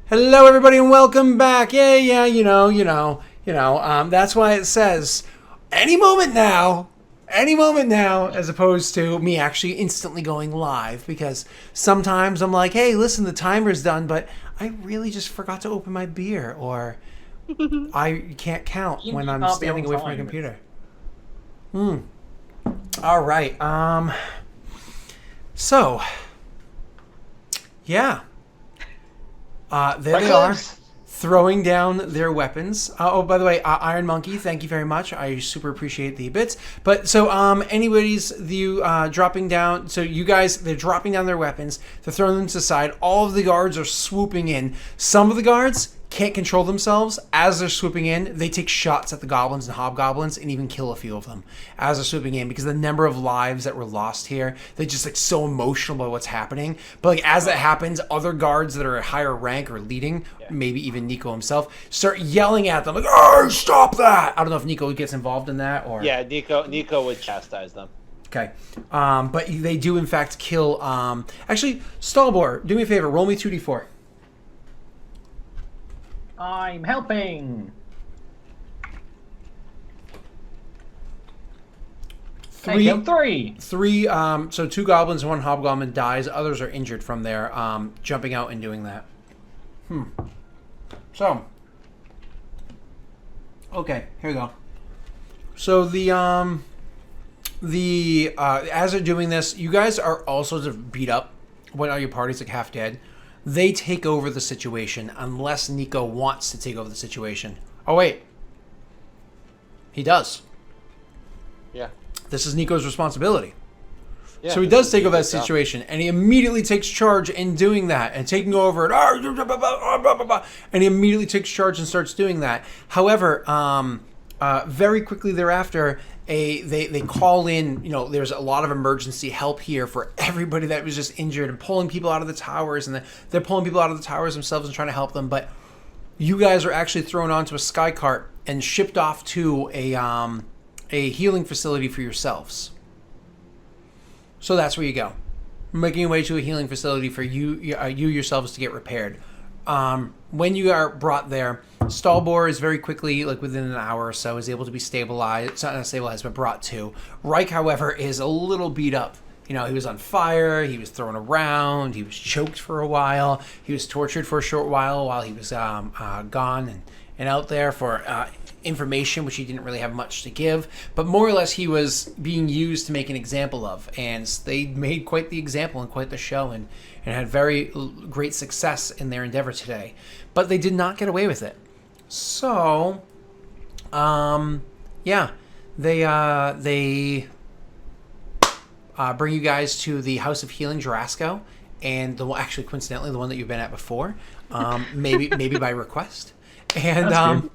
Hello, everybody, and welcome back. Yeah, That's why it says any moment now, as opposed to me actually instantly going live. Because sometimes I'm like, hey, listen, the timer's done, but I really just forgot to open my beer, or I can't count when I'm standing away from my computer. All right. So, yeah. There they are, throwing down their weapons. Oh, by the way, Iron Monkey, thank you very much. I super appreciate the bits. But so, dropping down. So you guys, they're dropping down their weapons. They're throwing them to the side. All of the guards are swooping in. Some of the guards can't control themselves. As they're swooping in, they take shots at the goblins and hobgoblins and even kill a few of them as they're swooping in, because the number of lives that were lost here, they're just like so emotional about what's happening. But like as that happens, other guards that are at higher rank or leading, maybe even Nico himself, start yelling at them like, "Oh, stop that!" I don't know if Nico gets involved in that, or Nico would chastise them. Okay, but they do in fact kill. Actually, Stalbor, do me a favor, roll me 2d4. I'm helping. Three. So 2 goblins and 1 hobgoblin dies. Others are injured from their jumping out and doing that. So, okay, here we go. So as they're doing this, you guys are also sort of beat up. When all your party's like half dead. They take over the situation unless Nico wants to take over the situation. Oh, wait. He does. Yeah. This is Nico's responsibility. Yeah, so he does take over that situation, and he immediately takes charge in doing that and taking over it. And he immediately takes charge and starts doing that. However, very quickly thereafter, they call in, there's a lot of emergency help here for everybody that was just injured, and pulling people out of the towers, and they're pulling people out of the towers themselves and trying to help them. But you guys are actually thrown onto a sky cart and shipped off to a healing facility for yourselves. So that's where you go, making your way to a healing facility for you yourselves to get repaired. When you are brought there, Stalbor is very quickly, like within an hour or so, is able to be stabilized. It's not stabilized, but brought to. Reich, however, is a little beat up. He was on fire. He was thrown around. He was choked for a while. He was tortured for a short while he was gone and out there for information, which he didn't really have much to give. But more or less, he was being used to make an example of. And they made quite the example and quite the show, and had very great success in their endeavor today. But they did not get away with it. So, they bring you guys to the House of Healing Jarasco, and actually coincidentally the one that you've been at before, maybe by request, and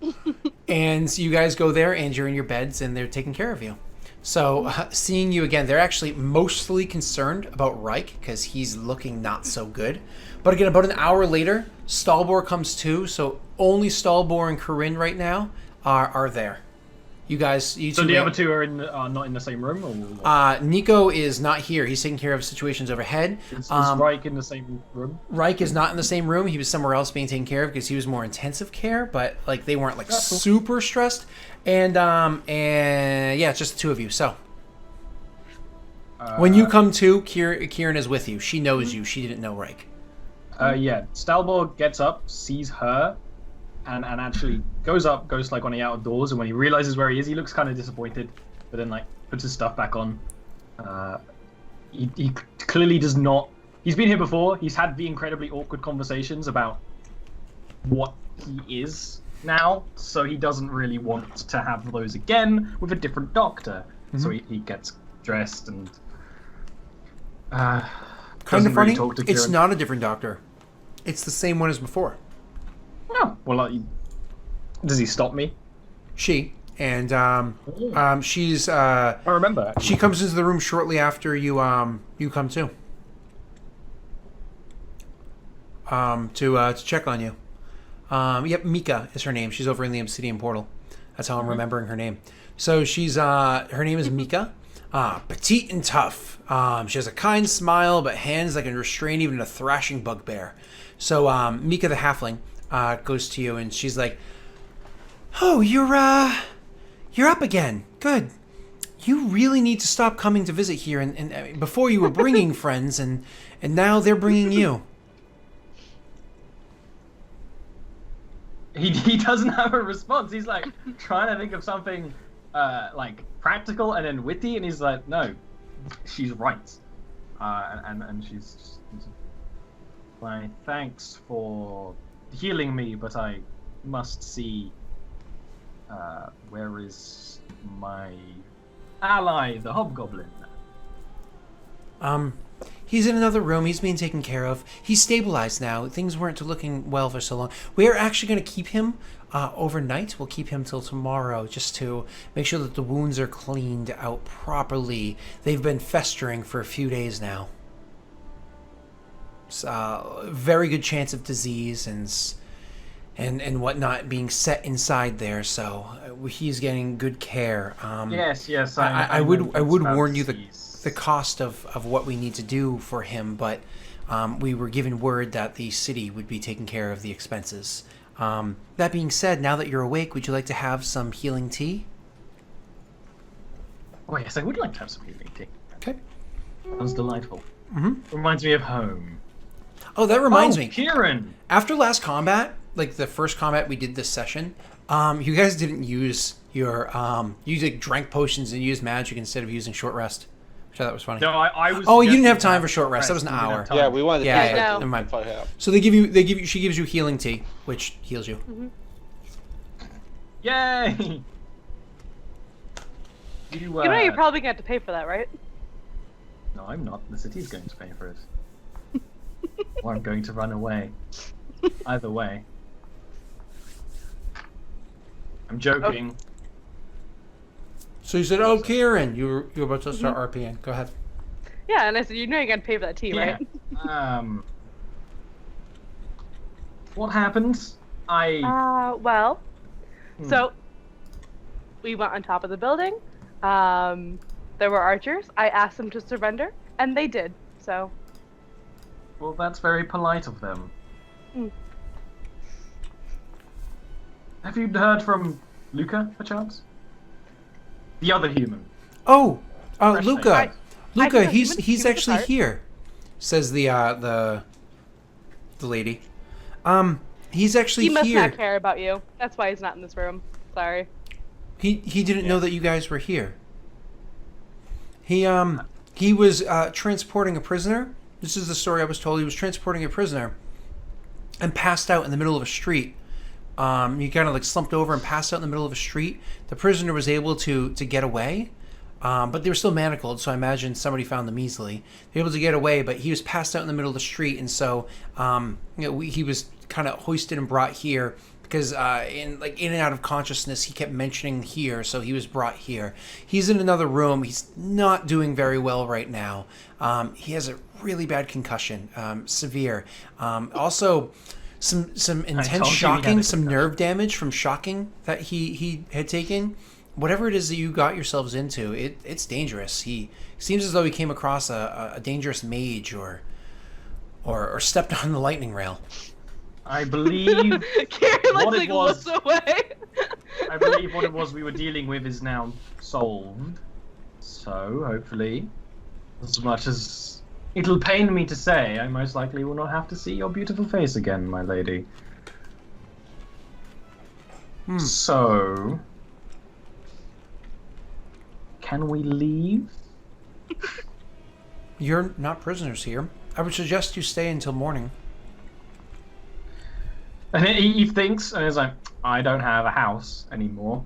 and you guys go there and you're in your beds and they're taking care of you. So seeing you again, they're actually mostly concerned about Reich because he's looking not so good. But again, about an hour later, Stalbor comes too. So only Stalbor and Corinne right now are there. You guys. So the other two are not in the same room, or what? Nico is not here. He's taking care of situations overhead. Is Reich in the same room? Reich is not in the same room. He was somewhere else being taken care of because he was more intensive care. But like they weren't super stressed. And it's just the two of you. So when you come to, Kieran is with you. She knows you. She didn't know Reich. Stalbor gets up, sees her, and actually goes like on the outdoors, and when he realizes where he is, he looks kind of disappointed, but then like puts his stuff back on. He clearly does not. He's been here before. He's had the incredibly awkward conversations about what he is now, so he doesn't really want to have those again with a different doctor. Mm-hmm. So he gets dressed and kind of funny. Really it's not a different doctor. It's the same one as before. No, well, does he stop me? She and she's. I remember. Actually. She comes into the room shortly after you come to check on you. Mika is her name. She's over in the Obsidian Portal. That's how I'm remembering her name. So she's her name is Mika. Petite and tough. She has a kind smile, but hands that can restrain even a thrashing bugbear. So Mika the halfling goes to you, and she's like, "Oh, you're up again. Good. You really need to stop coming to visit here. And before you were bringing friends, and now they're bringing you." He doesn't have a response. He's like trying to think of something like practical and then witty, and he's like, "No, she's right." And she's just, "Why, thanks for healing me, but I must see. Where is my ally, the hobgoblin?" He's in another room. He's being taken care of. He's stabilized now. Things weren't looking well for so long. We're actually going to keep him overnight. We'll keep him till tomorrow just to make sure that the wounds are cleaned out properly. They've been festering for a few days now. Very good chance of disease and whatnot being set inside there. So he's getting good care. Yes. I would warn you the cost of what we need to do for him, but we were given word that the city would be taking care of the expenses. That being said, now that you're awake, would you like to have some healing tea? Oh yes, I would like to have some healing tea. Okay. Sounds delightful. Mm-hmm. Reminds me of home. Oh, that reminds me. Kieran! After last combat, like the first combat we did this session, you guys didn't use your you drank potions and used magic instead of using short rest, which I thought was funny. No, I was. Oh, you didn't have time for short rest. That was an We didn't hour. have time. Yeah, we wanted to Yeah, finish yeah, it. never mind. Fuck it up. So they give you. She gives you healing tea, which heals you. Mm-hmm. Yay! You know you're probably going to have to pay for that, right? No, I'm not. The city's going to pay for it. Or I'm going to run away. Either way. I'm joking. So you said, "Oh, Kieran, you were about to start RPing. Go ahead." Yeah, and I said, you know you're going to pay for that tea, Yeah. right? What happened? Well, so we went on top of the building. There were archers. I asked them to surrender, and they did. So. Well, that's very polite of them. Have you heard from Luca, perchance? The other human. Oh, Fresh Luca. face. Luca, know, he's he was actually apart. here. Says the lady. He's actually He must here. not care about you. That's why he's not in this room. Sorry. He didn't know that you guys were here. He was transporting a prisoner. This is the story I was told. He was transporting a prisoner and passed out in the middle of a street. He kind of like slumped over and passed out in the middle of a street. The prisoner was able to get away, but they were still manacled, so I imagine somebody found them easily. They were able to get away, but he was passed out in the middle of the street, and so he was kind of hoisted and brought here because in and out of consciousness he kept mentioning here, so he was brought here. He's in another room. He's not doing very well right now. He has a really bad concussion, severe. Also, some intense shocking, some nerve damage from shocking that he had taken. Whatever it is that you got yourselves into, it's dangerous. He seems as though he came across a dangerous mage or stepped on the lightning rail. I believe Kieran what it was. looks away. I believe what it was we were dealing with is now solved. So, hopefully, as much as it'll pain me to say, I most likely will not have to see your beautiful face again, my lady. So, can we leave? You're not prisoners here. I would suggest you stay until morning. And he thinks, and he's like, I don't have a house anymore.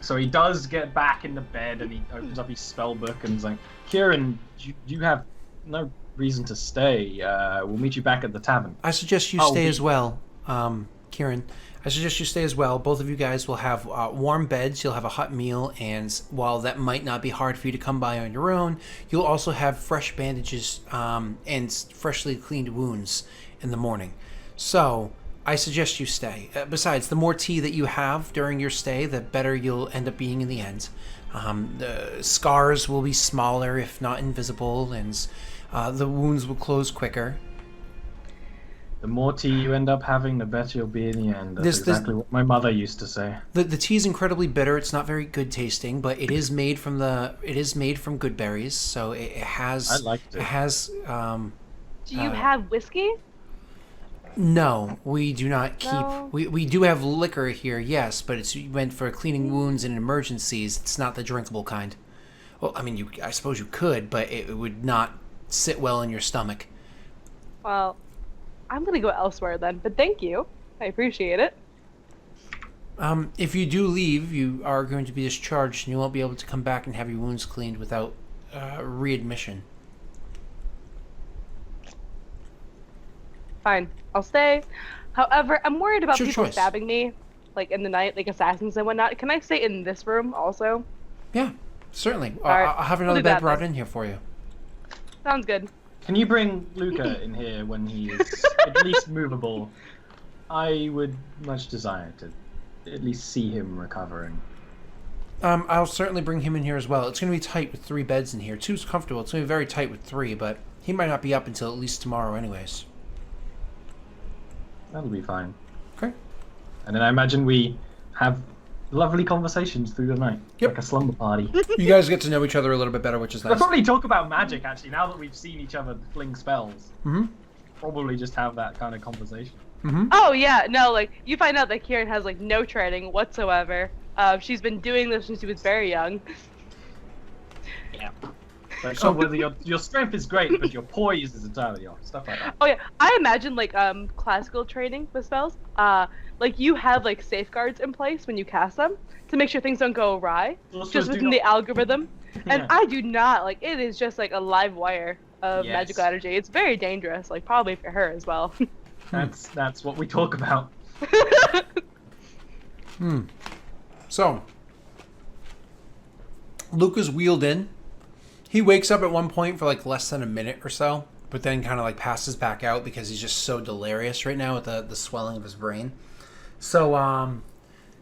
So he does get back in the bed, and he opens up his spell book, and he's like, Kieran, you have no reason to stay. We'll meet you back at the tavern. I suggest you stay as well, Kieran. I suggest you stay as well. Both of you guys will have warm beds. You'll have a hot meal, and while that might not be hard for you to come by on your own, you'll also have fresh bandages and freshly cleaned wounds in the morning. So I suggest you stay. Besides, the more tea that you have during your stay, the better you'll end up being in the end. The scars will be smaller, if not invisible, and the wounds will close quicker. The more tea you end up having, the better you'll be in the end. That's exactly what my mother used to say. The tea is incredibly bitter. It's not very good tasting, but it is made from good berries, so it has. I liked it. It has. Do you have whiskey? No, we do not keep. No. We do have liquor here, yes, but it's meant for cleaning wounds and emergencies. It's not the drinkable kind. Well, I mean, I suppose you could, but it would not sit well in your stomach. Well, I'm gonna go elsewhere then. But thank you. I appreciate it. If you do leave, you are going to be discharged, and you won't be able to come back and have your wounds cleaned without readmission. Fine, I'll stay. However, I'm worried about It's your people choice. stabbing me, like in the night, like assassins and whatnot. Can I stay in this room also? Yeah, certainly. right, I'll have we'll another do bed that brought then. in here for you. Sounds good. Can you bring Luca in here when he is at least movable? I would much desire to at least see him recovering. I'll certainly bring him in here as well. It's going to be tight with 3 beds in here. 2's comfortable. It's going to be very tight with 3, but he might not be up until at least tomorrow anyways. That'll be fine. Okay. And then I imagine we have lovely conversations through the night. Yep. Like a slumber party. You guys get to know each other a little bit better, which is We'll nice. probably talk about magic, actually, now that we've seen each other fling spells. Mm-hmm. Probably just have that kind of conversation. Mm-hmm. Oh yeah, no, like you find out that Kieran has like no training whatsoever. She's been doing this since she was very young. Yeah. Like, oh, well, your strength is great, but your poise is entirely off. Stuff like that. Oh yeah, I imagine like classical training with spells. Like you have like safeguards in place when you cast them to make sure things don't go awry, Also, just do within not- the algorithm. And Yeah. I do not like it is just like a live wire of Yes. magical energy. It's very dangerous, like probably for her as well. That's what we talk about. So, Luca's wheeled in. He wakes up at one point for like less than a minute or so, but then kind of like passes back out because he's just so delirious right now with the swelling of his brain. So,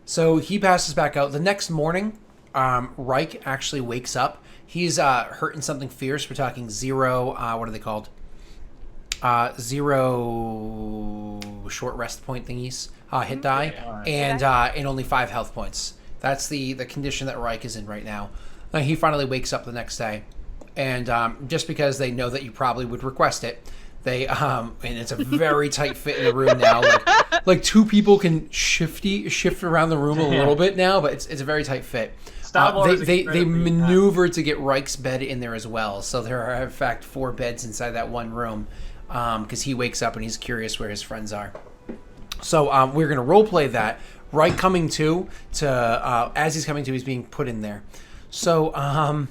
so he passes back out. The next morning, Reich actually wakes up. He's hurting something fierce. We're talking 0. What are they called? 0 short rest point thingies. Hit die, and only 5 health points. That's the condition that Reich is in right now. He finally wakes up the next day, and just because they know that you probably would request it, they and it's a very tight fit in the room now. Like 2 people can shift around the room a little bit now, but it's a very tight fit. They maneuver to get Reich's bed in there as well, so there are in fact 4 beds inside that one room, because he wakes up and he's curious where his friends are. So we're gonna roleplay that. Reich coming to as he's coming to, he's being put in there. So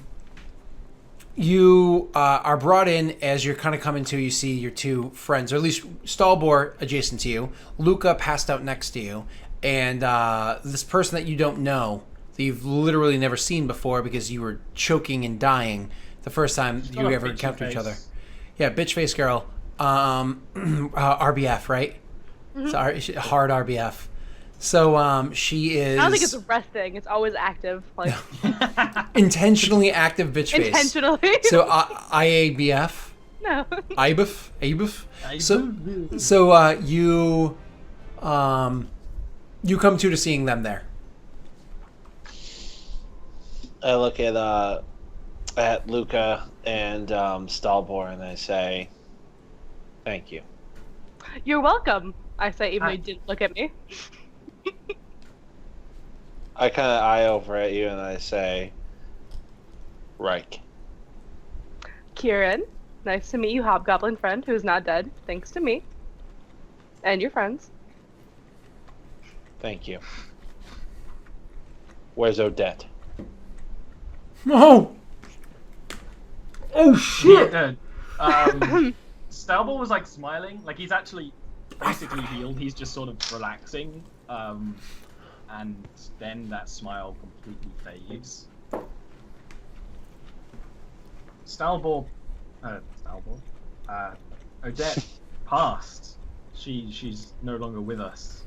you are brought in as you're kind of coming to. You see your 2 friends, or at least Stalbor adjacent to you, Luca passed out next to you, and this person that you don't know, that you've literally never seen before because you were choking and dying the first time you ever encountered each other. Yeah, bitch face girl. RBF, right? Mm-hmm. Hard RBF. So she is. I don't think it's resting. It's always active. Like intentionally active bitch face. intentionally. So IABF. No. ABF. So you come to seeing them there. I look at Luca and Stalbor and I say, "Thank you." You're welcome. I say, even though you didn't look at me. I kind of eye over at you and I say, "Reich." Kieran, nice to meet you, hobgoblin friend who's not dead, thanks to me. And your friends. Thank you. Where's Odette? Oh! Oh shit! Stalbor was like smiling, like he's actually basically healed. He's just sort of relaxing, and then that smile completely fades. Odette passed. She's no longer with us.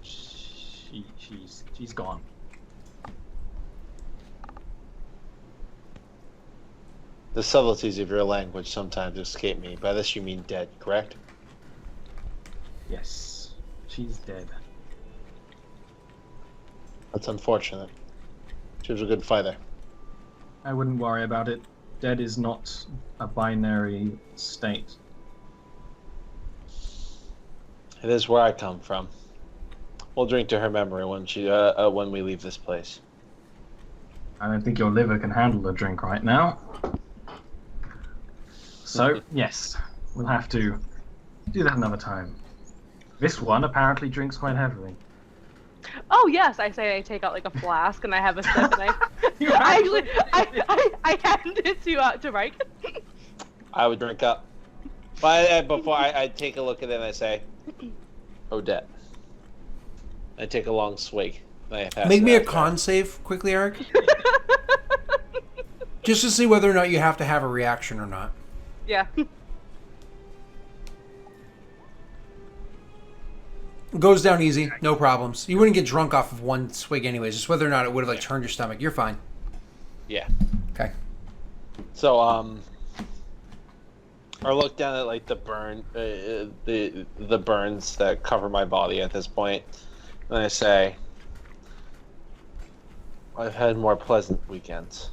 She's gone. The subtleties of your language sometimes escape me. By this you mean dead, correct? Yes, she's dead. That's unfortunate. She was a good fighter. I wouldn't worry about it. Dead is not a binary state. It is where I come from. We'll drink to her memory when we leave this place. I don't think your liver can handle a drink right now. So, yes, we'll have to do that another time. This one apparently drinks quite heavily. Oh yes, I say I take out like a flask and I have a sip and I hand it to Mike. I would drink up. But before I take a look at it and I say, Odette. I take a long swig. Make me a con save quickly, Eric. Just to see whether or not you have to have a reaction or not. Yeah. Goes down easy, no problems. You wouldn't get drunk off of one swig anyways, just whether or not it would have turned your stomach. You're fine. Yeah. Okay. So I look down at like the burns that cover my body at this point, and I say, I've had more pleasant weekends,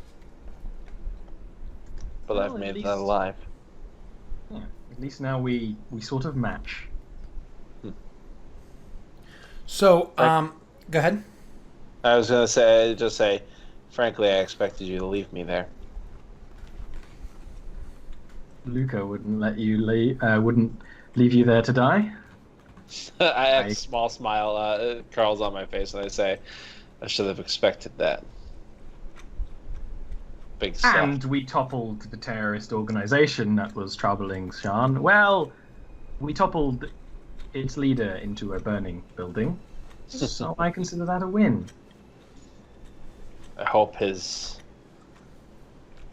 but Well, I've made at that least- alive. Yeah, at least now we sort of match. So, go ahead. I was gonna say, frankly, I expected you to leave me there. Luca wouldn't let you wouldn't leave you there to die. I have a small smile curls on my face, and I say, I should have expected that. Big stuff. And we toppled the terrorist organization that was troubling Shan. Well, we toppled its leader into a burning building. So I consider that a win. I hope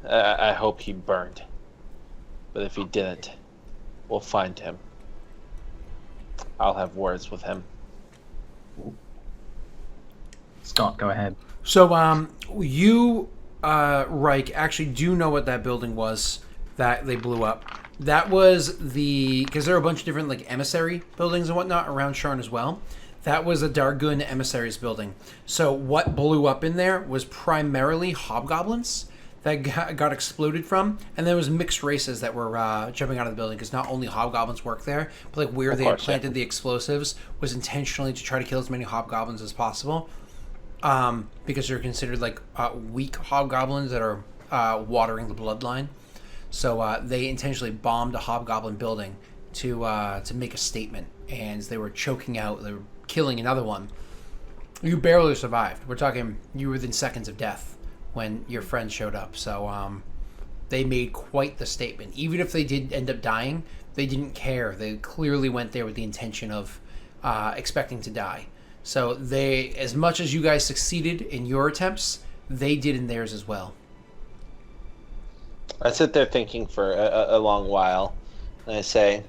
I hope he burned. But if he didn't, we'll find him. I'll have words with him. Scott, go ahead. So, you, Reich, actually do know what that building was that they blew up. That was because there are a bunch of different like emissary buildings and whatnot around Sharn as well. That was a Dargun emissaries building. So what blew up in there was primarily hobgoblins that got exploded from, and there was mixed races that were jumping out of the building because not only hobgoblins work there, but like where they had planted the explosives was intentionally to try to kill as many hobgoblins as possible, because they're considered like weak hobgoblins that are watering the bloodline. So they intentionally bombed a hobgoblin building to make a statement, and they were choking out, they were killing another one. You barely survived. We're talking you were within seconds of death when your friends showed up. So they made quite the statement. Even if they did end up dying, they didn't care. They clearly went there with the intention of expecting to die. So they, as much as you guys succeeded in your attempts, they did in theirs as well. I sit there thinking for a long while, and I say,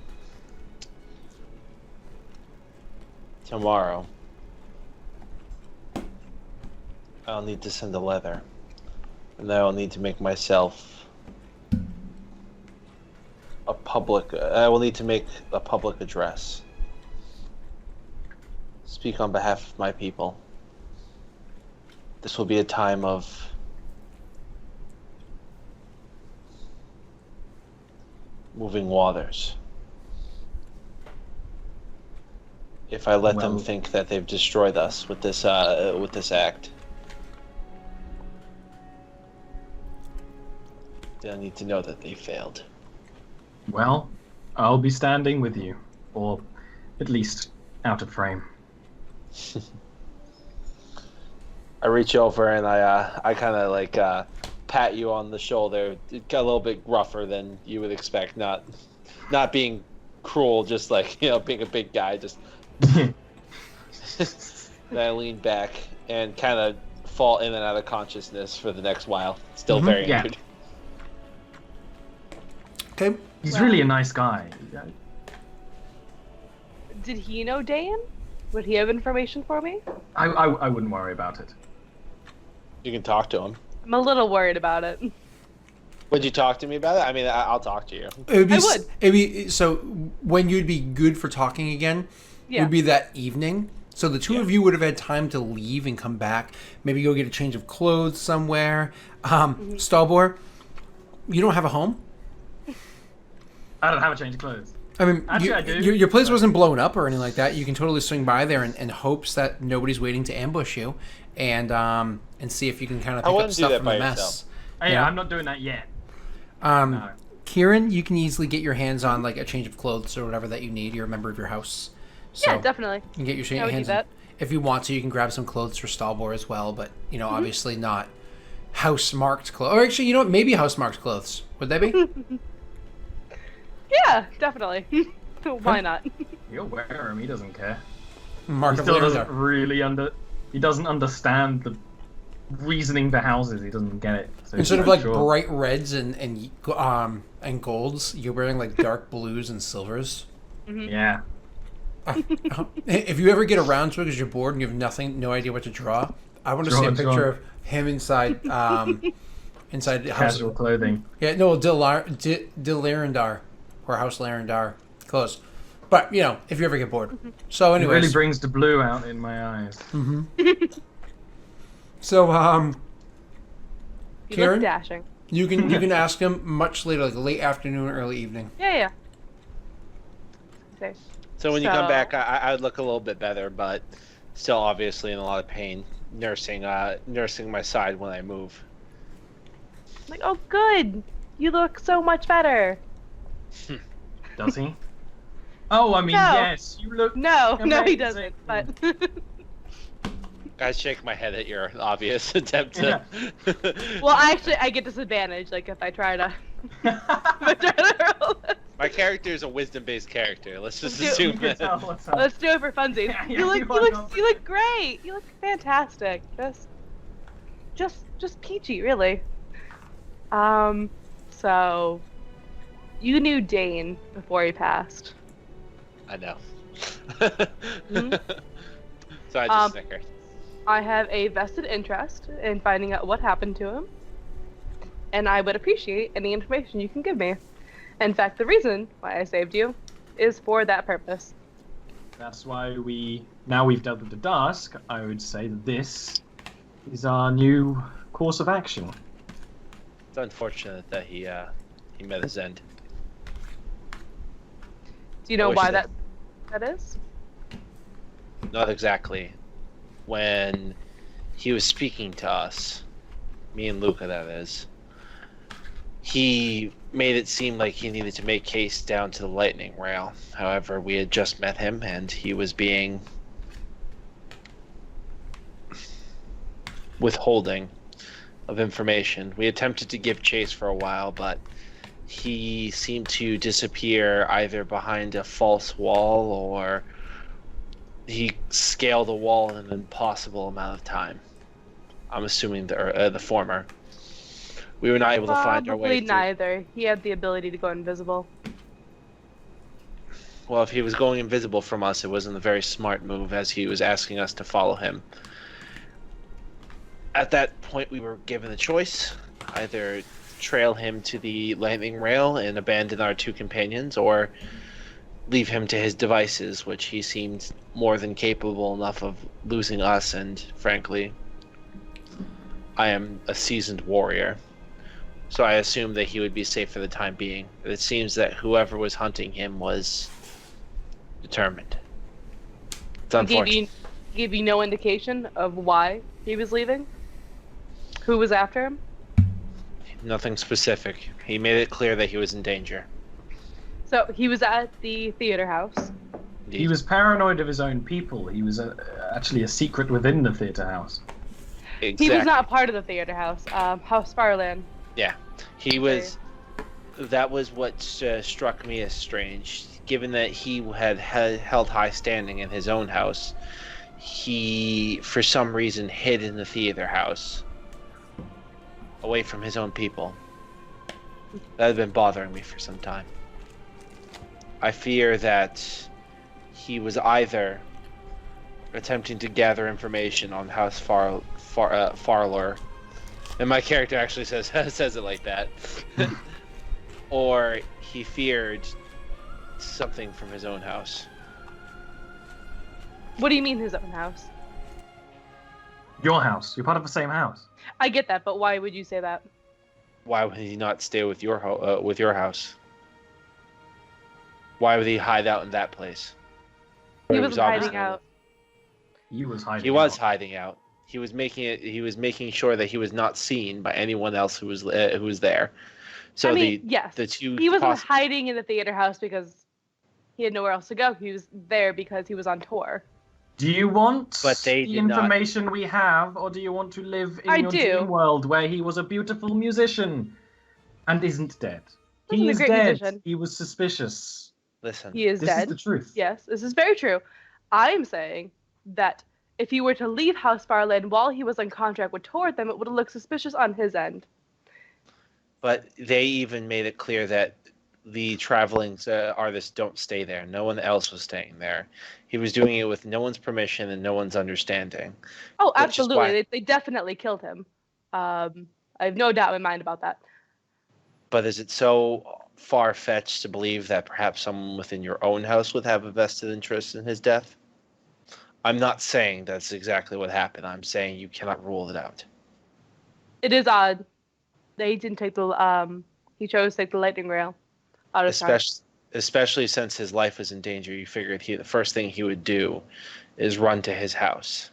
tomorrow, I'll need to send a letter, and I'll need to make myself I will need to make a public address. Speak on behalf of my people. This will be a time of moving waters. If I let them think that they've destroyed us with this act, they'll need to know that they failed. Well, I'll be standing with you, or at least out of frame. I reach over and I kind of like pat you on the shoulder. It got a little bit rougher than you would expect, not being cruel, just like, you know, being a big guy, just. Then I lean back and kind of fall in and out of consciousness for the next while. Still very injured. Okay. He's really a nice guy. Did he know Dan? Would he have information for me? I wouldn't worry about it. You can talk to him. I'm a little worried about it. Would you talk to me about it? I mean, I'll talk to you. It would be, I would. It'd be so when you'd be good for talking again. Yeah. Would be that evening. So the two of you would have had time to leave and come back. Maybe go get a change of clothes somewhere. Stalbor, you don't have a home. I don't have a change of clothes. I mean, Actually, I do. your place wasn't blown up or anything like that. You can totally swing by there in hopes that nobody's waiting to ambush you, and see if you can kind of pick up wouldn't do stuff that from by the mess. yourself. Yeah, Yeah. I'm not doing that yet. No. Kieran, you can easily get your hands on like a change of clothes or whatever that you need. You're a member of your house, so Yeah, definitely. you can get your I would do hands. that. If you want to, you can grab some clothes for Stalbor as well. But obviously not house marked clothes. Or actually, what? Maybe house marked clothes. Would they be? Yeah, definitely. Why not? You'll wear him. He doesn't care. Mark He of still doesn't Leander. really He doesn't understand the reasoning for houses. He doesn't get it. So Instead he's of not like sure. bright reds and golds, you're wearing like dark blues and silvers. Yeah. If you ever get around to it because you're bored and you have no idea what to draw, I want to see a Draw. picture of him inside inside the house. Casual clothing. Yeah, no, De Larendar or House Larendar, close. But if you ever get bored. So, It really anyways, brings the blue out in my eyes. so You Karen? look dashing. you can ask him much later, like late afternoon, early evening. Yeah. Okay. So when you come So- back, I would look a little bit better, but still obviously in a lot of pain, nursing my side when I move. Like, oh, good. You look so much better. Does he? Oh, I mean, No. yes. You look. No, he Amazing. doesn't. But I shake my head at your obvious attempt to. well, I get disadvantage. Like if I try to, if I try to roll this. My character is a wisdom-based character. Let's just Dude, assume You can that. tell what's up. Let's do it for funsies. Yeah, you look, you you are look, you look great. You look fantastic. Just peachy, really. So, you knew Dane before he passed. I know. Mhm. So I just snickered. I have a vested interest in finding out what happened to him, and I would appreciate any information you can give me. In fact, the reason why I saved you is for that purpose. That's why now we've dealt with the dusk, I would say that this is our new course of action. It's unfortunate that he met his end. Do you know I wish why that- that is? Not exactly. When he was speaking to us, me and Luca, that is, he made it seem like he needed to make case down to the lightning rail. However, we had just met him, and he was being withholding of information. We attempted to give chase for a while, but he seemed to disappear either behind a false wall or he scaled a wall in an impossible amount of time. I'm assuming the former. We were not able to find our way Probably through. neither. He had the ability to go invisible. Well, if he was going invisible from us, it wasn't a very smart move, as he was asking us to follow him. At that point, we were given a choice: either trail him to the landing rail and abandon our two companions, or leave him to his devices, which he seemed more than capable enough of losing us, and frankly, I am a seasoned warrior, so I assumed that he would be safe for the time being. But it seems that whoever was hunting him was determined. It's He unfortunate. gave you no indication of why he was leaving? Who was after him? Nothing specific. He made it clear that he was in danger. So he was at the theater house. Indeed. He was paranoid of his own people. He was actually a secret within the theatre house. exactly. He was not part of the theater house. House Farland. Yeah, he was. That was what struck me as strange. Given that he had held high standing in his own house, he, for some reason, hid in the theater house, away from his own people. That had been bothering me for some time. I fear that he was either attempting to gather information on House Farlor, And my character actually says says it like that. Or he feared something from his own house. What do you mean his own house? Your house. You're part of the same house. I get that, but why would you say that? Why would he not stay with your house? Why would he hide out in that place? He It wasn't hiding obviously- out. He was hiding. He was out. hiding out. He was making sure that he was not seen by anyone else who was there. So I mean, yes. the two He wasn't hiding in the theater house because he had nowhere else to go. He was there because he was on tour. Do you want But they the did not- information we have, or do you want to live in I your do. dream world where he was a beautiful musician and isn't dead? He Wasn't a is great dead. musician. He was suspicious. Listen. He is This dead. is the truth. Yes, this is very true. I'm saying that if he were to leave House Farland while he was on contract with Tor, then it would have looked suspicious on his end. But they even made it clear that the traveling artists don't stay there. No one else was staying there. He was doing it with no one's permission and no one's understanding. Oh, Which is why- absolutely. They definitely killed him. I have no doubt in my mind about that. But is it so far-fetched to believe that perhaps someone within your own house would have a vested interest in his death? I'm not saying that's exactly what happened. I'm saying you cannot rule it out. It is odd that he didn't take the he chose to take the lightning rail out of town. Especially since his life was in danger, you figured the first thing he would do is run to his house.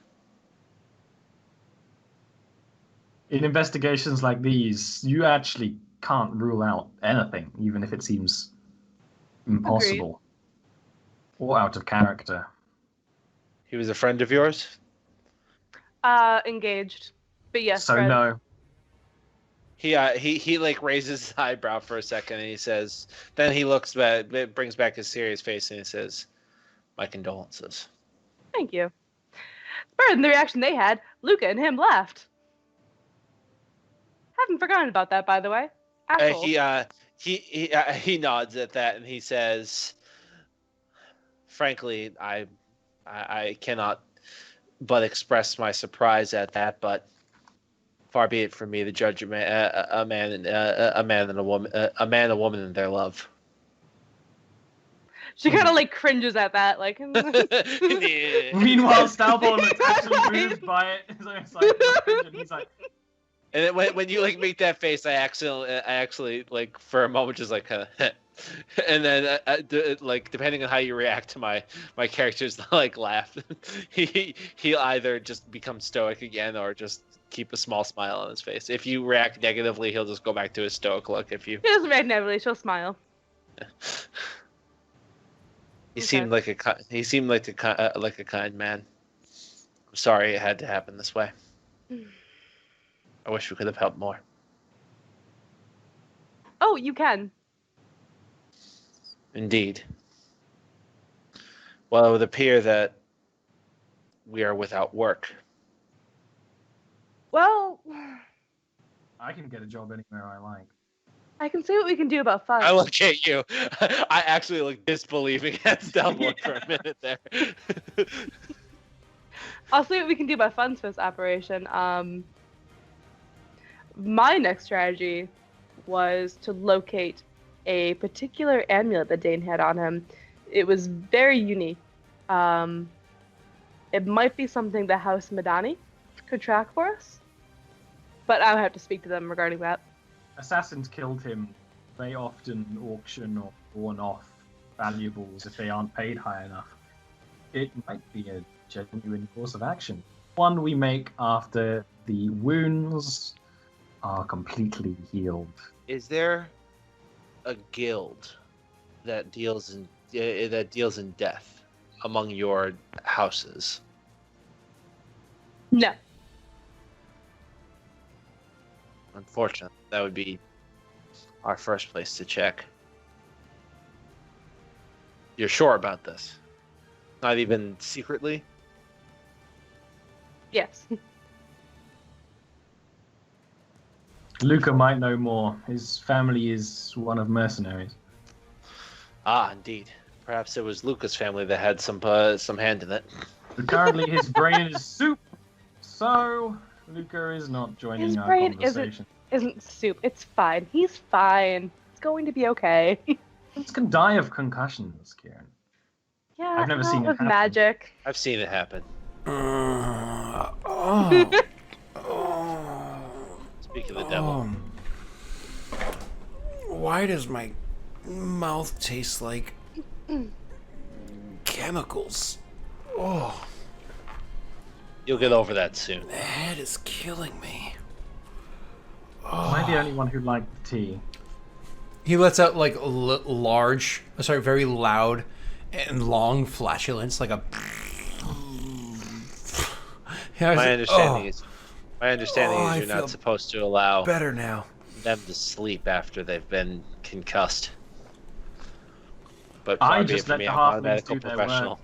In investigations like these, you actually can't rule out anything, even if it seems impossible or out of character. He was a friend of yours? Engaged. But yes, So Fred. no. He like raises his eyebrow for a second and he says, then he looks back, brings back his serious face and he says, "My condolences." Thank you. Better than the reaction they had. Luca and him laughed. Haven't forgotten about that, by the way. Asshole. He nods at that and he says, "Frankly, I cannot but express my surprise at that, but far be it from me to judge a man and a woman in their love." She kind of like cringes at that, like. Meanwhile, Stalborn looks actually moved by it. So it's like, and he's like, And then when you like make that face, I actually like for a moment just like kind of, and then like depending on how you react to my characters like laugh, he'll either just become stoic again or just keep a small smile on his face. If you react negatively, he'll just go back to his stoic look. If you She doesn't react negatively. She'll smile. he Okay. seemed like a kind man. I'm sorry it had to happen this way. I wish we could have helped more. Oh, you can. Indeed. Well, it would appear that we are without work. Well, I can get a job anywhere I like. I can see what we can do about funds. I look at you. I actually look disbelieving at Stelborn for a minute there. I'll see what we can do about funds for this operation. My next strategy was to locate a particular amulet that Dane had on him. It was very unique. It might be something the House Madani could track for us, but I would have to speak to them regarding that. Assassins killed him. They often auction or pawn off valuables if they aren't paid high enough. It might be a genuine course of action. One we make after the wounds are completely healed. Is there a guild that deals in death among your houses? No. Unfortunately, that would be our first place to check. You're sure about this? Not even secretly? Yes. Luca might know more. His family is one of mercenaries. Ah, indeed. Perhaps it was Luca's family that had some hand in it. But currently his brain is soup. So Luca is not joining His our brain conversation. isn't soup. It's fine. He's fine. It's going to be okay. Kids can die of concussions, Kieran. Yeah, I've never not seen it with happen. magic. I've seen it happen. Oh. Speak of the devil. Why does my mouth taste like chemicals? Oh, You'll get over that soon. the head is killing me. Am I the only one who liked the tea? He lets out like very loud and long flatulence, like a. My understanding is I you're feel not supposed to allow better now. them to sleep after they've been concussed. But I far be just it from let me, the I'm not a halflings medical do their professional. work.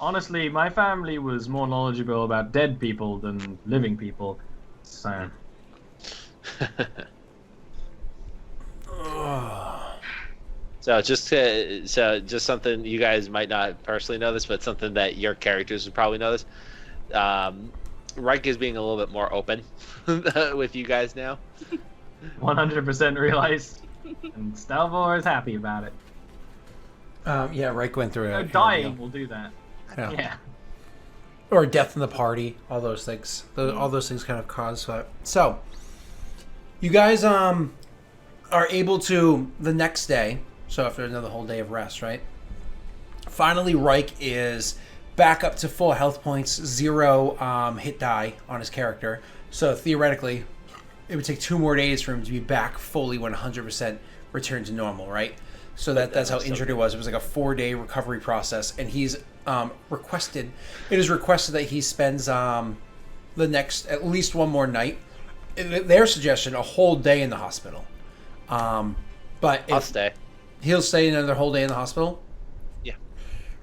Honestly, my family was more knowledgeable about dead people than living people. So, So just something you guys might not personally know this, but something that your characters would probably know this. Reich is being a little bit more open with you guys now. 100% realized. And Stalvor is happy about it. Yeah, Reich went through it. Dying will do that. Yeah. Yeah. Or death in the party, all those things. All those things kind of cause that. So, you guys are able to, the next day, so after another whole day of rest, right? Finally, Reich is back up to full health points, 0 hit die on his character. So theoretically, it would take 2 more days for him to be back fully 100% returned to normal, right? So that's how injured he was. It was like a 4-day recovery process, and he's requested. It is requested that he spends the next at least one more night. Their suggestion: a whole day in the hospital. But I'll stay. He'll stay another whole day in the hospital. Yeah.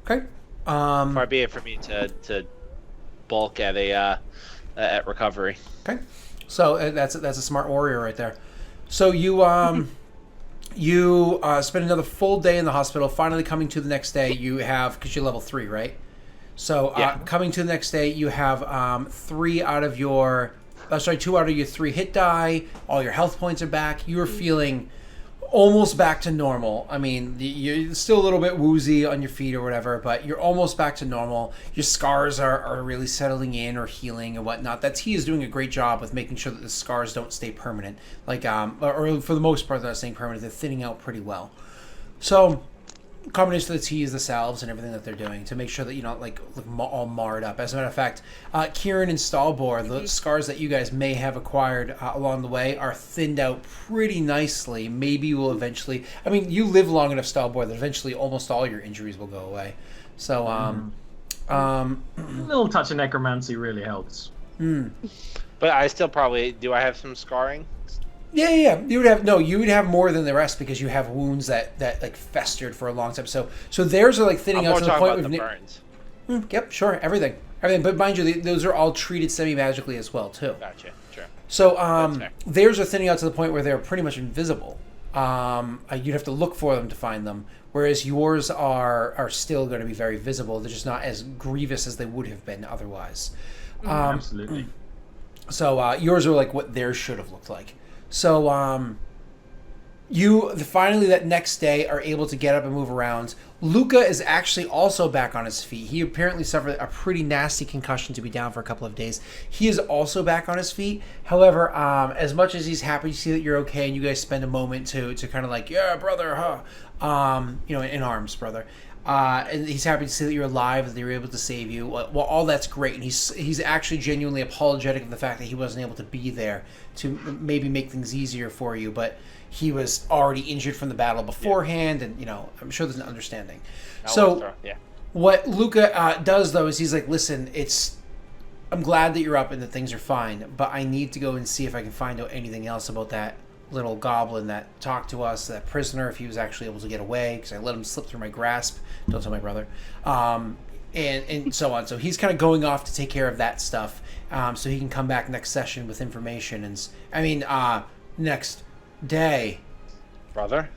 Okay. Far be it for me to bulk at at recovery. Okay. So that's a smart warrior right there. So you spend another full day in the hospital. Finally, coming to the next day, you have, because you're level 3, right? So Yeah. coming to the next day, you have 2 out of your 3 hit die. All your health points are back. You're feeling almost back to normal. I mean, you're still a little bit woozy on your feet or whatever, but you're almost back to normal. Your scars are really settling in or healing and whatnot. That tea is doing a great job with making sure that the scars don't stay permanent. Like, or for the most part, they're not staying permanent. They're thinning out pretty well. So, combination of the teas, the salves, and everything that they're doing to make sure that you're not like all marred up. As a matter of fact, Kieran and Stalbor, the scars that you guys may have acquired along the way are thinned out pretty nicely. Maybe will eventually. I mean, you live long enough, Stalbor, that eventually almost all your injuries will go away. So, A little touch of necromancy really helps. But I still probably do. I have some scarring. Yeah. You would have more than the rest because you have wounds that like festered for a long time. So theirs are like thinning I'm out more to the talking point about the where burns. Yep, sure, everything. But mind you, those are all treated semi-magically as well too. Gotcha. Sure. So That's fair. theirs are thinning out to the point where they're pretty much invisible. You'd have to look for them to find them, whereas yours are still going to be very visible. They're just not as grievous as they would have been otherwise. Absolutely. So yours are like what theirs should have looked like. So you finally that next day are able to get up and move around. Luca is actually also back on his feet. He apparently suffered a pretty nasty concussion to be down for a couple of days. He is also back on his feet. However, as much as he's happy to see that you're okay and you guys spend a moment to kind of like, yeah, brother, in arms, brother. And he's happy to see that you're alive, that they were able to save you. Well, all that's great, and he's actually genuinely apologetic of the fact that he wasn't able to be there to maybe make things easier for you. But he was already injured from the battle beforehand, and I'm sure there's an understanding. What Luca does though is he's like, listen, I'm glad that you're up and that things are fine, but I need to go and see if I can find out anything else about that little goblin that talked to us, that prisoner, if he was actually able to get away, because I let him slip through my grasp. Don't tell my brother. And so on. So he's kind of going off to take care of that stuff, so he can come back next session with information. And next day. Brother?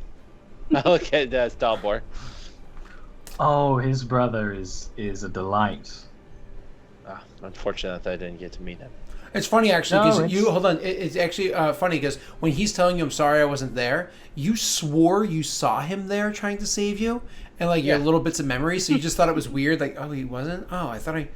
Look at that Stalbor. Oh, his brother is a delight. Unfortunate that I didn't get to meet him. It's funny actually because No, you hold on. It's actually funny because when he's telling you, "I'm sorry, I wasn't there," you swore you saw him there trying to save you, and like your little bits of memory. So you just thought it was weird. Like, oh, he wasn't. Oh, I thought I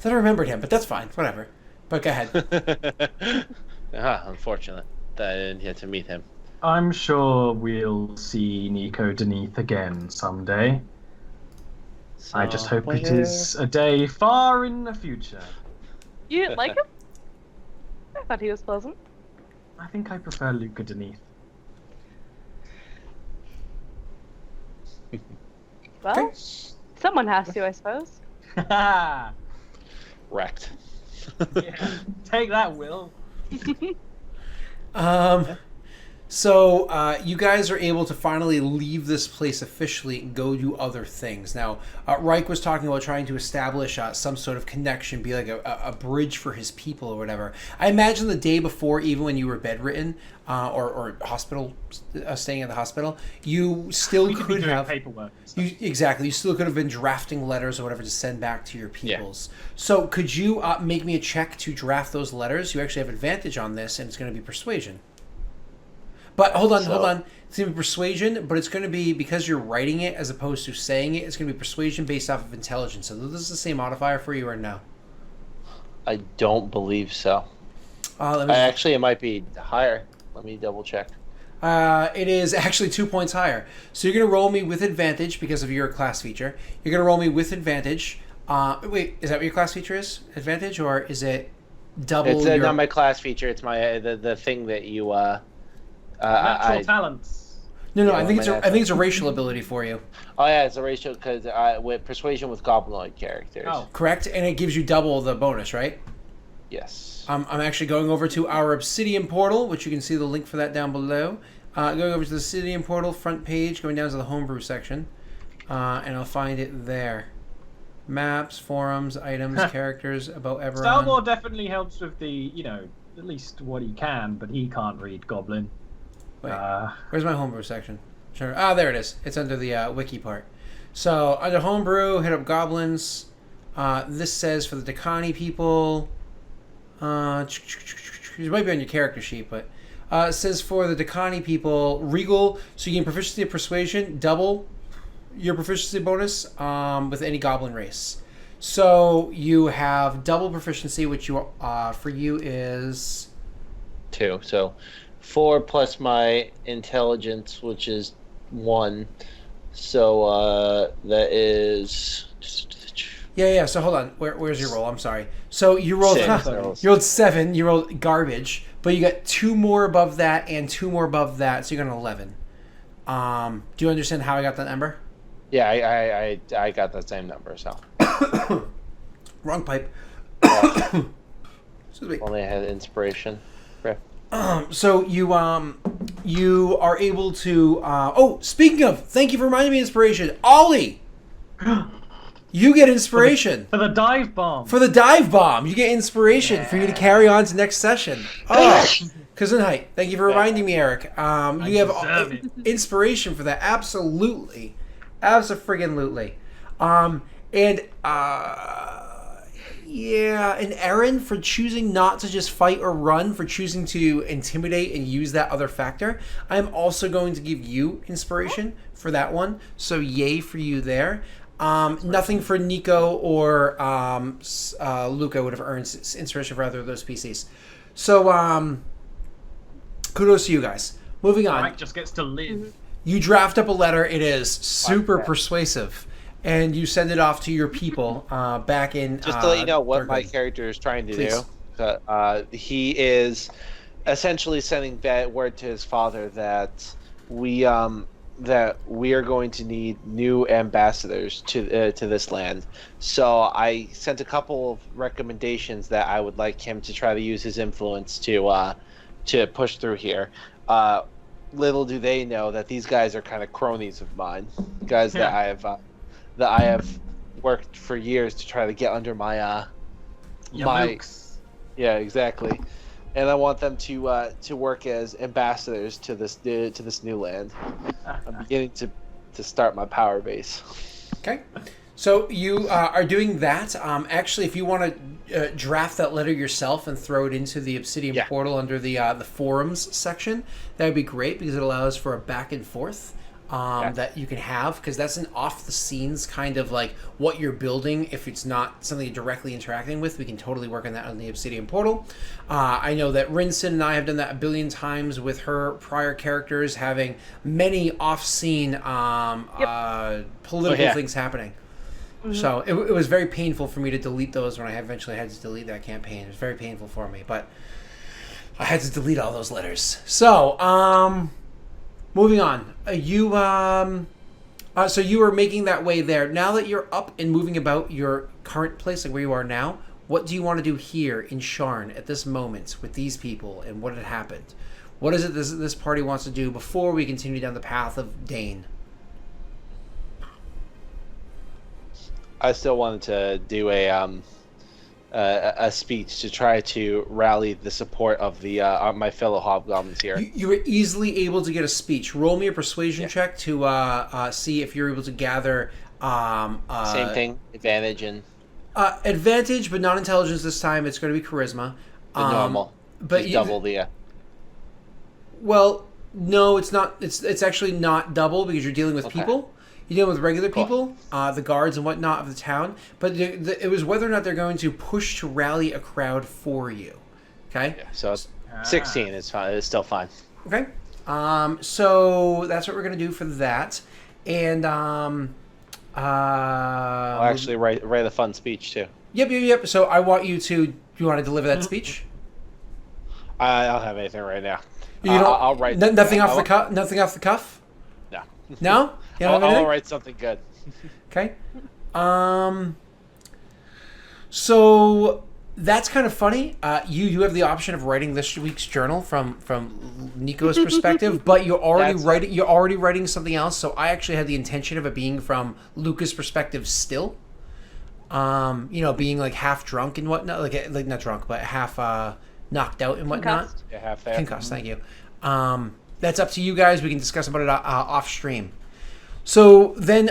remembered him, but that's fine. Whatever. But go ahead. Unfortunate that I didn't get to meet him. I'm sure we'll see Nico Deneath again someday. I just hope it is a day far in the future. You didn't like him? I thought he was pleasant. I think I prefer Luca Deneath. Well, someone has to, I suppose. Wrecked. Yeah. Take that, Will. So you guys are able to finally leave this place officially and go do other things. Now, Reich was talking about trying to establish some sort of connection, be like a bridge for his people or whatever. I imagine the day before, even when you were bedridden or hospital, staying at the hospital, you still could have paperwork. Exactly. You still could have been drafting letters or whatever to send back to your peoples. Yeah. So could you make me a check to draft those letters? You actually have advantage on this, and it's going to be persuasion. But hold on. It's going to be persuasion, but it's going to be, because you're writing it as opposed to saying it, it's going to be persuasion based off of intelligence. So this is the same modifier for you or no? I don't believe so. It might be higher. Let me double check. It is actually 2 points higher. So you're going to roll me with advantage because of your class feature. You're going to roll me with advantage. Wait, is that what your class feature is? Advantage, or is it double? It's not my class feature. It's my the thing that you... Natural talents. No, I think it's a racial ability for you. Oh yeah, it's a racial because with persuasion with goblinoid characters. Oh, correct, and it gives you double the bonus, right? Yes. I'm actually going over to our Obsidian portal, which you can see the link for that down below. Going over to the Obsidian portal front page, going down to the homebrew section, and I'll find it there. Maps, forums, items, characters, about everyone. Stalmore definitely helps with the, at least what he can, but he can't read Goblin. Wait, where's my homebrew section? Sure. There it is. It's under the wiki part. So under homebrew, hit up goblins. This says for the Dakani people. It might be on your character sheet, but it says for the Dakani people, regal. So you gain proficiency of persuasion, double your proficiency bonus with any goblin race. So you have double proficiency, which you for you is 2. So 4 plus my intelligence, which is 1. So that is... Yeah. So hold on. Where's your roll? I'm sorry. So you rolled 6. You rolled 7. You rolled garbage, but you got 2 more above that and 2 more above that, so you got an 11. Do you understand how I got that number? Yeah, I got that same number. So wrong pipe. Excuse me. Only had inspiration. So you are able to. Speaking of, thank you for reminding me of inspiration, Ollie. You get inspiration for the dive bomb. For the dive bomb, you get inspiration for you to carry on to next session. Oh, Gesundheit. Thank you for reminding me, Eric. You have inspiration for that. Absolutely, abso-friggin-lutely. An Aaron for choosing not to just fight or run, for choosing to intimidate and use that other factor. I'm also going to give you inspiration for that one. So yay for you there. Nothing for Nico or Luca would have earned inspiration for either of those PCs. So kudos to you guys. Moving on. Mike just gets to live. You draft up a letter. It is super persuasive. And you send it off to your people back in... Just to let you know what my character is trying to do. He is essentially sending that word to his father that we are going to need new ambassadors to this land. So I sent a couple of recommendations that I would like him to try to use his influence to push through here. Little do they know that these guys are kind of cronies of mine, guys that I have worked for years to try to get under my yeah, exactly. And I want them to work as ambassadors to this new land. I'm beginning to start my power base. Okay, so you are doing that. Actually, if you want to draft that letter yourself and throw it into the Obsidian portal under the forums section, that would be great because it allows for a back and forth that you can have, because that's an off the scenes kind of like what you're building. If it's not something you're directly interacting with, we can totally work on that on the Obsidian portal. I know that Rinson and I have done that a billion times with her prior characters, having many off scene political things happening. So it was very painful for me to delete those when I eventually had to delete that campaign. It was very painful for me, but I had to delete all those letters. So, moving on. So you were making that way there. Now that you're up and moving about your current place, like where you are now, what do you want to do here in Sharn at this moment with these people and what had happened? What is it this party wants to do before we continue down the path of Dane? I still wanted to do a speech to try to rally the support of the my fellow hobgoblins here. You were easily able to get a speech. Roll me a persuasion check to see if you're able to gather. Same thing, advantage and advantage, but not intelligence this time. It's going to be charisma. the normal, but just double the. Well, no, it's not. It's actually not double because you're dealing with people. You're dealing with regular people, the guards and whatnot of the town. But it was whether or not they're going to push to rally a crowd for you. Okay? Yeah, so 16 is fine. It's still fine. Okay. So that's what we're going to do for that. And I'll actually write a fun speech too. Yep. So I want you to. Do you want to deliver that speech? I don't have anything right now. I'll write nothing off the cuff. Nothing off the cuff. No. No. I'll write something good. Okay. So that's kind of funny. You have the option of writing this week's journal from Nico's perspective, but you're already writing something else. So I actually had the intention of it being from Luca's perspective still. Being like half drunk and whatnot, like not drunk, but half knocked out and whatnot. Concussed. Yeah, half there. Concussed. Thank you. That's up to you guys. We can discuss about it off stream. So then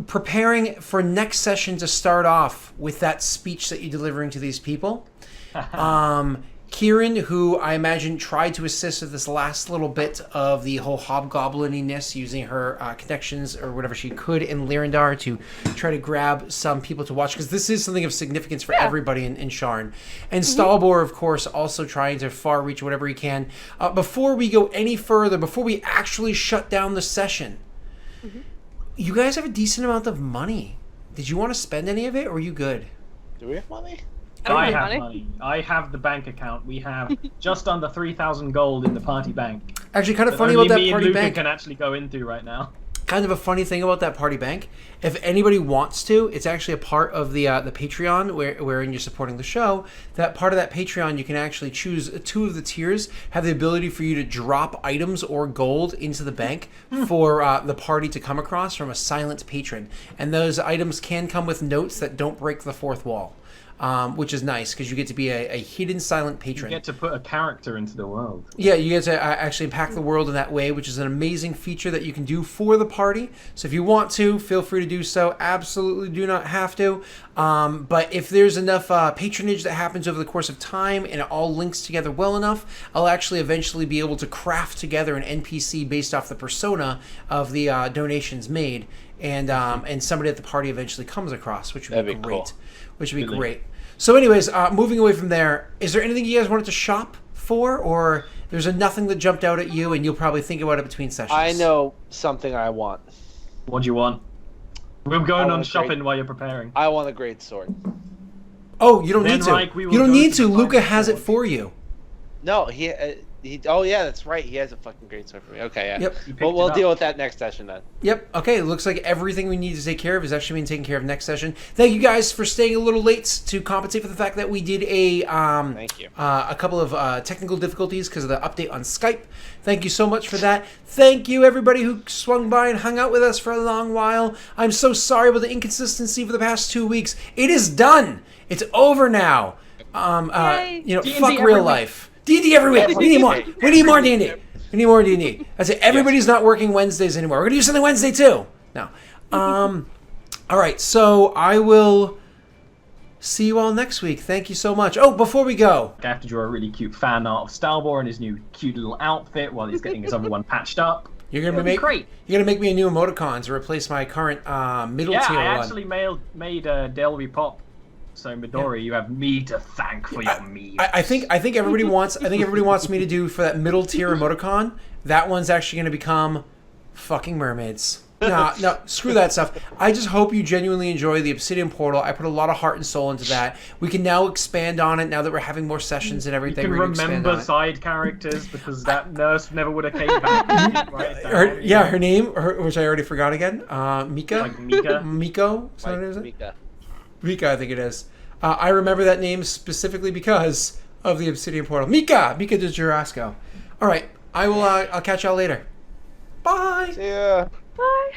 preparing for next session to start off with that speech that you're delivering to these people. Kieran, who I imagine tried to assist with this last little bit of the whole hobgoblininess, using her connections or whatever she could in Lyrandar to try to grab some people to watch, because this is something of significance for everybody in Sharn. And Stalbor, of course, also trying to far reach whatever he can. Before we go any further, before we actually shut down the session, you guys have a decent amount of money. Did you want to spend any of it, or are you good? Do we have money? I have money. I have the bank account. We have just under 3,000 gold in the party bank. Actually, kind of funny about that party Luca bank. Can actually go into right now. Kind of a funny thing about that party bank. If anybody wants to, it's actually a part of the Patreon wherein you're supporting the show. That part of that Patreon, you can actually choose 2 of the tiers, have the ability for you to drop items or gold into the bank for the party to come across from a silent patron. And those items can come with notes that don't break the fourth wall. Which is nice because you get to be a hidden silent patron. You get to put a character into the world. Yeah, you get to actually impact the world in that way, which is an amazing feature that you can do for the party. So if you want to, feel free to do so. Absolutely do not have to. But if there's enough patronage that happens over the course of time and it all links together well enough, I'll actually eventually be able to craft together an NPC based off the persona of the donations made. And somebody at the party eventually comes across, which would be great. Cool. Which would be great. So anyways, moving away from there, is there anything you guys wanted to shop for, or there's nothing that jumped out at you and you'll probably think about it between sessions? I know something I want. What do you want? We're going on shopping while you're preparing. I want a great sword. Oh, you don't need to. Like, you don't need to. Luca has it for you. No, he. Oh yeah, that's right. He has a fucking great sword for me. Okay, yeah. Yep. Well, we'll deal with that next session then. Yep. Okay. It looks like everything we need to take care of is actually being taken care of next session. Thank you guys for staying a little late to compensate for the fact that we did Thank you. A couple of technical difficulties because of the update on Skype. Thank you so much for that. Thank you everybody who swung by and hung out with us for a long while. I'm so sorry about the inconsistency for the past 2 weeks. It is done. It's over now. Fuck real life. D&D every week. We need more. We need more D&D. We need more D&D. That's it. Everybody's not working Wednesdays anymore. We're going to do something Wednesday too. No. All right. So I will see you all next week. Thank you so much. Oh, before we go, I have to draw a really cute fan art of Stalbor in his new cute little outfit while he's getting his other one patched up. you're gonna It'll be great. You're gonna make me a new emoticon to replace my current middle Yeah, tier I one. actually made Delby pop. So Midori, you have me to thank for your memes. I think everybody wants me to do for that middle tier emoticon. That one's actually going to become fucking mermaids. No, screw that stuff. I just hope you genuinely enjoy the Obsidian Portal. I put a lot of heart and soul into that. We can now expand on it now that we're having more sessions and You everything. can We're gonna expand on remember it. side characters because that nurse never would have came back. Right down. Her name, which I already forgot again. Mika. Like Mika. Miko. Is that what it is? Mika. Mika, I think it is. I remember that name specifically because of the Obsidian Portal. Mika de Jurasco. All right, I will. I'll catch y'all later. Bye. See ya. Bye.